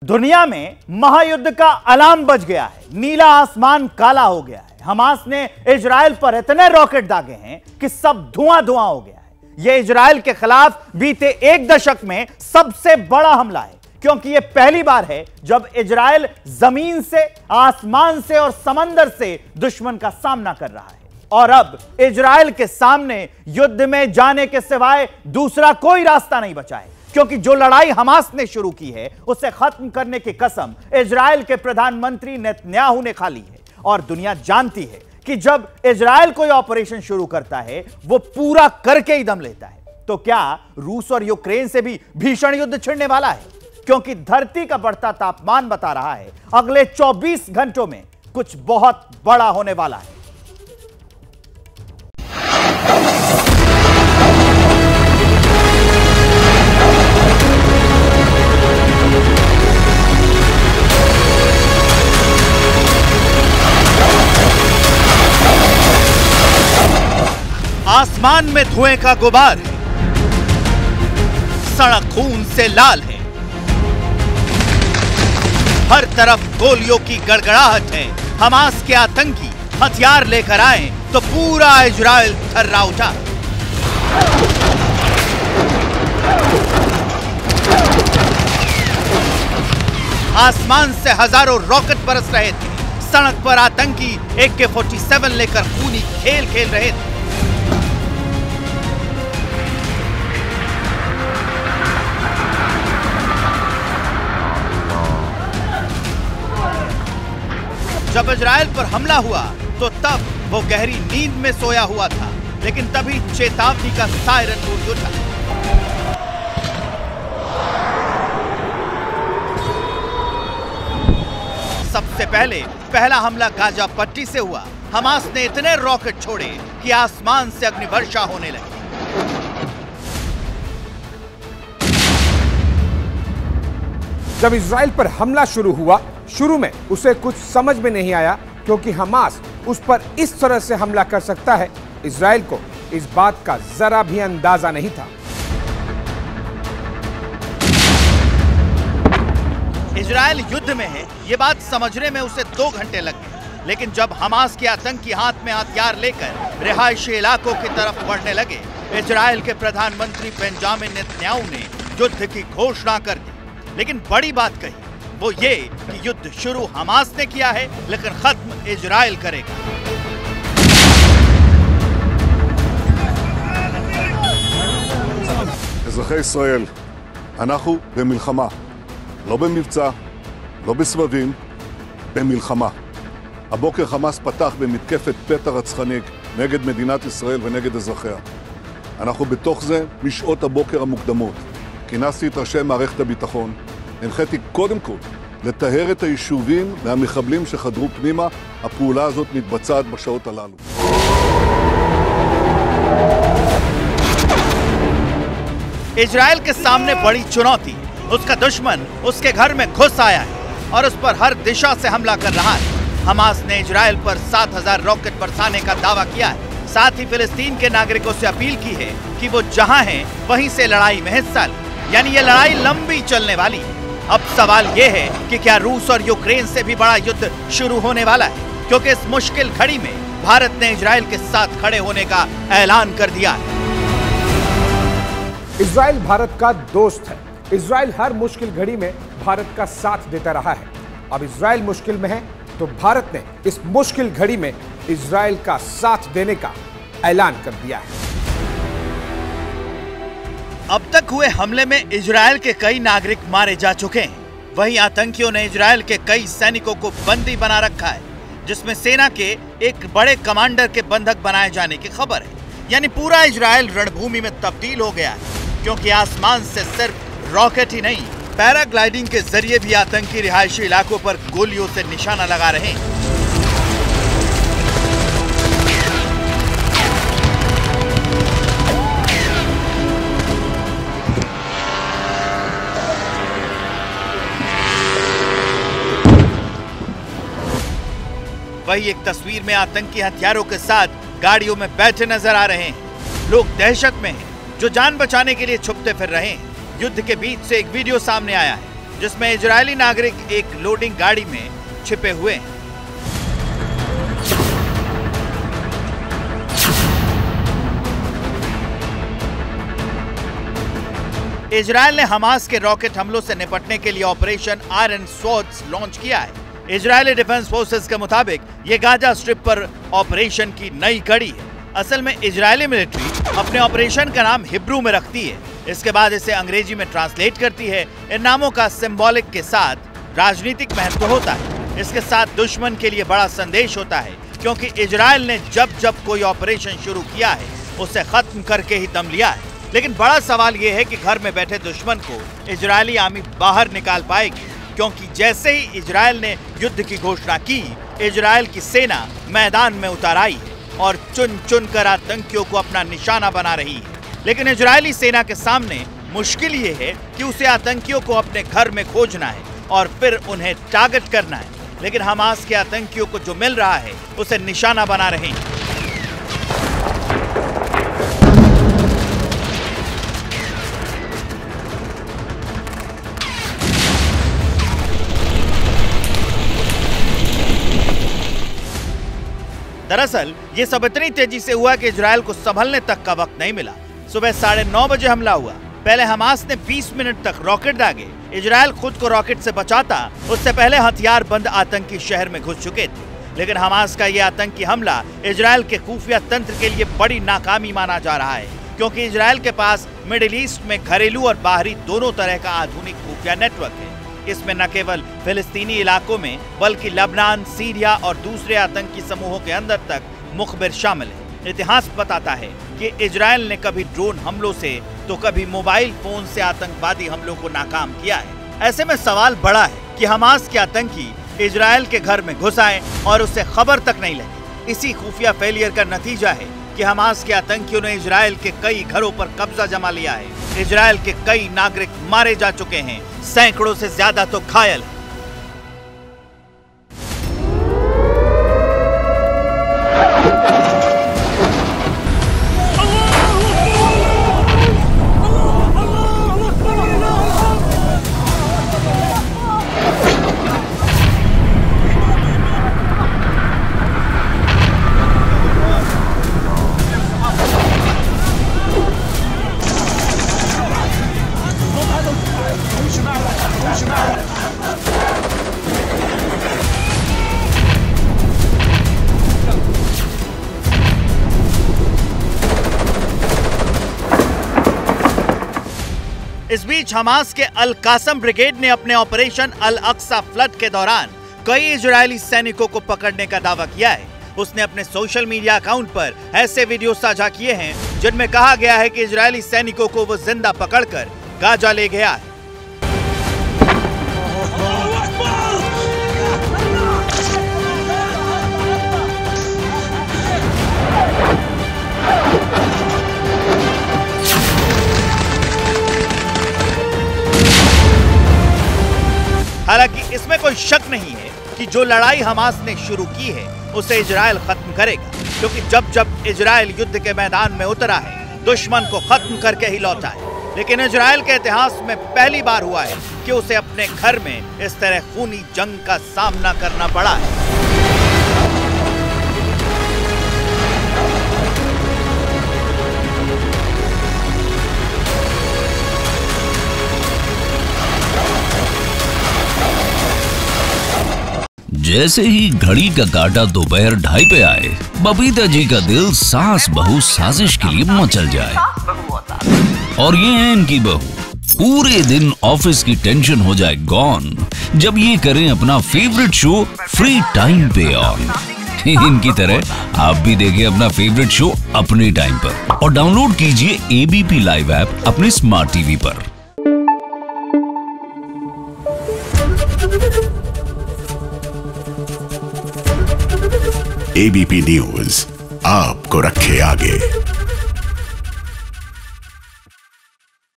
दुनिया में महायुद्ध का अलार्म बज गया है। नीला आसमान काला हो गया है। हमास ने इजराइल पर इतने रॉकेट दागे हैं कि सब धुआं धुआं हो गया है। यह इजराइल के खिलाफ बीते एक दशक में सबसे बड़ा हमला है, क्योंकि यह पहली बार है जब इजराइल जमीन से, आसमान से और समंदर से दुश्मन का सामना कर रहा है। और अब इजराइल के सामने युद्ध में जाने के सिवाय दूसरा कोई रास्ता नहीं बचा है, क्योंकि जो लड़ाई हमास ने शुरू की है उसे खत्म करने की कसम इजराइल के प्रधानमंत्री नेतन्याहू ने खा ली है। और दुनिया जानती है कि जब इजराइल कोई ऑपरेशन शुरू करता है वो पूरा करके ही दम लेता है। तो क्या रूस और यूक्रेन से भी भीषण युद्ध छिड़ने वाला है? क्योंकि धरती का बढ़ता तापमान बता रहा है अगले 24 घंटों में कुछ बहुत बड़ा होने वाला है। आसमान में धुएं का गुबार है, सड़क खून से लाल है, हर तरफ गोलियों की गड़गड़ाहट है। हमास के आतंकी हथियार लेकर आए तो पूरा इजराइल थर्रा उठा। आसमान से हजारों रॉकेट बरस रहे थे। सड़क पर आतंकी AK-47 लेकर खूनी खेल खेल रहे थे। जब इजराइल पर हमला हुआ तो तब वो गहरी नींद में सोया हुआ था, लेकिन तभी चेतावनी का सायरन गूंज उठा। सबसे पहला हमला गाजा पट्टी से हुआ। हमास ने इतने रॉकेट छोड़े कि आसमान से अग्निवर्षा होने लगी। जब इजराइल पर हमला शुरू हुआ, शुरू में उसे कुछ समझ में नहीं आया, क्योंकि हमास उस पर इस तरह से हमला कर सकता है, इजराइल को इस बात का जरा भी अंदाजा नहीं था। इजराइल युद्ध में है, ये बात समझने में उसे 2 घंटे लग गए। लेकिन जब हमास के आतंकी हाथ में हथियार लेकर रिहायशी इलाकों की तरफ बढ़ने लगे, इजराइल के प्रधानमंत्री बेंजामिन नेतन्याहू ने युद्ध की घोषणा कर दी। लेकिन बड़ी बात कही वो ये कि युद्ध शुरू हमास ने किया है, लेकिन खत्म इजराइल करेगा। אזרחי ישראל, אנחנו במלחמה, לא במבצע, לא בסבבים, במלחמה. הבוקר חמאס פתח במתקפת פתע רצחנית נגד מדינת ישראל ונגד אזרחיה. אנחנו בתוך זה משעות הבוקר המוקדמות. כינסתי את ראשי מערכת הביטחון, הנחיתי קודם כל לטהר את היישובים מהמחבלים שחדרו פנימה. הפעולה הזאת מתבצעת בשעות הללו. इजराइल के सामने बड़ी चुनौती, उसका दुश्मन उसके घर में घुस आया है और उस पर हर दिशा से हमला कर रहा है। हमास ने इजराइल पर 7000 रॉकेट बरसाने का दावा किया है। साथ ही फिलिस्तीन के नागरिकों से अपील की है कि वो जहां हैं वहीं से लड़ाई में हिस्सा लें, यानी ये लड़ाई लंबी चलने वाली है। अब सवाल ये है कि क्या रूस और यूक्रेन से भी बड़ा युद्ध शुरू होने वाला है, क्योंकि इस मुश्किल घड़ी में भारत ने इजराइल के साथ खड़े होने का ऐलान कर दिया है। इजराइल भारत का दोस्त है। इजराइल हर मुश्किल घड़ी में भारत का साथ देता रहा है। अब इजराइल मुश्किल में है तो भारत ने इस मुश्किल घड़ी में इजराइल का साथ देने का ऐलान कर दिया है। अब तक हुए हमले में इजराइल के कई नागरिक मारे जा चुके हैं। वहीं आतंकियों ने इजराइल के कई सैनिकों को बंदी बना रखा है, जिसमें सेना के एक बड़े कमांडर के बंधक बनाए जाने की खबर है। यानी पूरा इजराइल रणभूमि में तब्दील हो गया है, क्योंकि आसमान से सिर्फ रॉकेट ही नहीं, पैराग्लाइडिंग के जरिए भी आतंकी रिहायशी इलाकों पर गोलियों से निशाना लगा रहे हैं। वही एक तस्वीर में आतंकी हथियारों के साथ गाड़ियों में बैठे नजर आ रहे हैं। लोग दहशत में हैं, जो जान बचाने के लिए छुपते फिर रहे हैं। युद्ध के बीच से एक वीडियो सामने आया है जिसमें इजरायली नागरिक एक लोडिंग गाड़ी में छिपे हुए हैं। इजरायल ने हमास के रॉकेट हमलों से निपटने के लिए ऑपरेशन आयरन स्वॉर्ड्स लॉन्च किया है। इजरायली डिफेंस फोर्सेस के मुताबिक ये गाजा स्ट्रिप पर ऑपरेशन की नई कड़ी है। असल में इजरायली मिलिट्री अपने ऑपरेशन का नाम हिब्रू में रखती है, इसके बाद इसे अंग्रेजी में ट्रांसलेट करती है। इन नामों का सिंबॉलिक के साथ राजनीतिक महत्व होता है। इसके साथ दुश्मन के लिए बड़ा संदेश होता है, क्योंकि इजरायल ने जब जब कोई ऑपरेशन शुरू किया है उसे खत्म करके ही दम लिया है। लेकिन बड़ा सवाल यह है कि घर में बैठे दुश्मन को इजरायली आर्मी बाहर निकाल पाएगी, क्योंकि जैसे ही इजरायल ने युद्ध की घोषणा की, इजरायल की सेना मैदान में उतर आई है और चुन चुन कर आतंकियों को अपना निशाना बना रही है। लेकिन इजरायली सेना के सामने मुश्किल ये है कि उसे आतंकियों को अपने घर में खोजना है और फिर उन्हें टारगेट करना है। लेकिन हमास के आतंकियों को जो मिल रहा है उसे निशाना बना रहे हैं। दरअसल ये सब इतनी तेजी से हुआ कि इजरायल को संभलने तक का वक्त नहीं मिला। सुबह 9:30 बजे हमला हुआ। पहले हमास ने 20 मिनट तक रॉकेट दागे। इजरायल खुद को रॉकेट से बचाता, उससे पहले हथियार बंद आतंकी शहर में घुस चुके थे। लेकिन हमास का ये आतंकी हमला इजरायल के खुफिया तंत्र के लिए बड़ी नाकामी माना जा रहा है, क्योंकि इजरायल के पास मिडिल ईस्ट में घरेलू और बाहरी दोनों तरह का आधुनिक खुफिया नेटवर्क है। इसमें न केवल फिलिस्तीनी इलाकों में बल्कि लेबनान, सीरिया और दूसरे आतंकी समूहों के अंदर तक मुखबिर शामिल है। इतिहास बताता है कि इजरायल ने कभी ड्रोन हमलों से तो कभी मोबाइल फोन से आतंकवादी हमलों को नाकाम किया है। ऐसे में सवाल बड़ा है कि हमास के आतंकी इजरायल के घर में घुस आए और उससे खबर तक नहीं लगी। इसी खुफिया फेलियर का नतीजा है कि हमास के आतंकियों ने इजरायल के कई घरों पर कब्जा जमा लिया है। इजरायल के कई नागरिक मारे जा चुके हैं, सैकड़ों से ज्यादा तो घायल हैं। इस बीच हमास के अल कासम ब्रिगेड ने अपने ऑपरेशन अल अक्सा फ्लड के दौरान कई इजरायली सैनिकों को पकड़ने का दावा किया है। उसने अपने सोशल मीडिया अकाउंट पर ऐसे वीडियो साझा किए हैं जिनमें कहा गया है कि इजरायली सैनिकों को वो जिंदा पकड़कर गाजा ले गया है। हालांकि इसमें कोई शक नहीं है कि जो लड़ाई हमास ने शुरू की है उसे इजरायल खत्म करेगा, क्योंकि जब जब इजरायल युद्ध के मैदान में उतरा है दुश्मन को खत्म करके ही लौटा है। लेकिन इजरायल के इतिहास में पहली बार हुआ है कि उसे अपने घर में इस तरह खूनी जंग का सामना करना पड़ा है। जैसे ही घड़ी का काटा दोपहर 2:30 पे आए, बबीता जी का दिल सास बहू साजिश के लिए मचल जाए। और ये है इनकी बहू, पूरे दिन ऑफिस की टेंशन हो जाए गॉन जब ये करें अपना फेवरेट शो फ्री टाइम पे ऑन। इनकी तरह आप भी देखिए अपना फेवरेट शो अपने टाइम पर और डाउनलोड कीजिए एबीपी लाइव ऐप अपने स्मार्ट टीवी पर। एबीपी न्यूज आपको रखे आगे।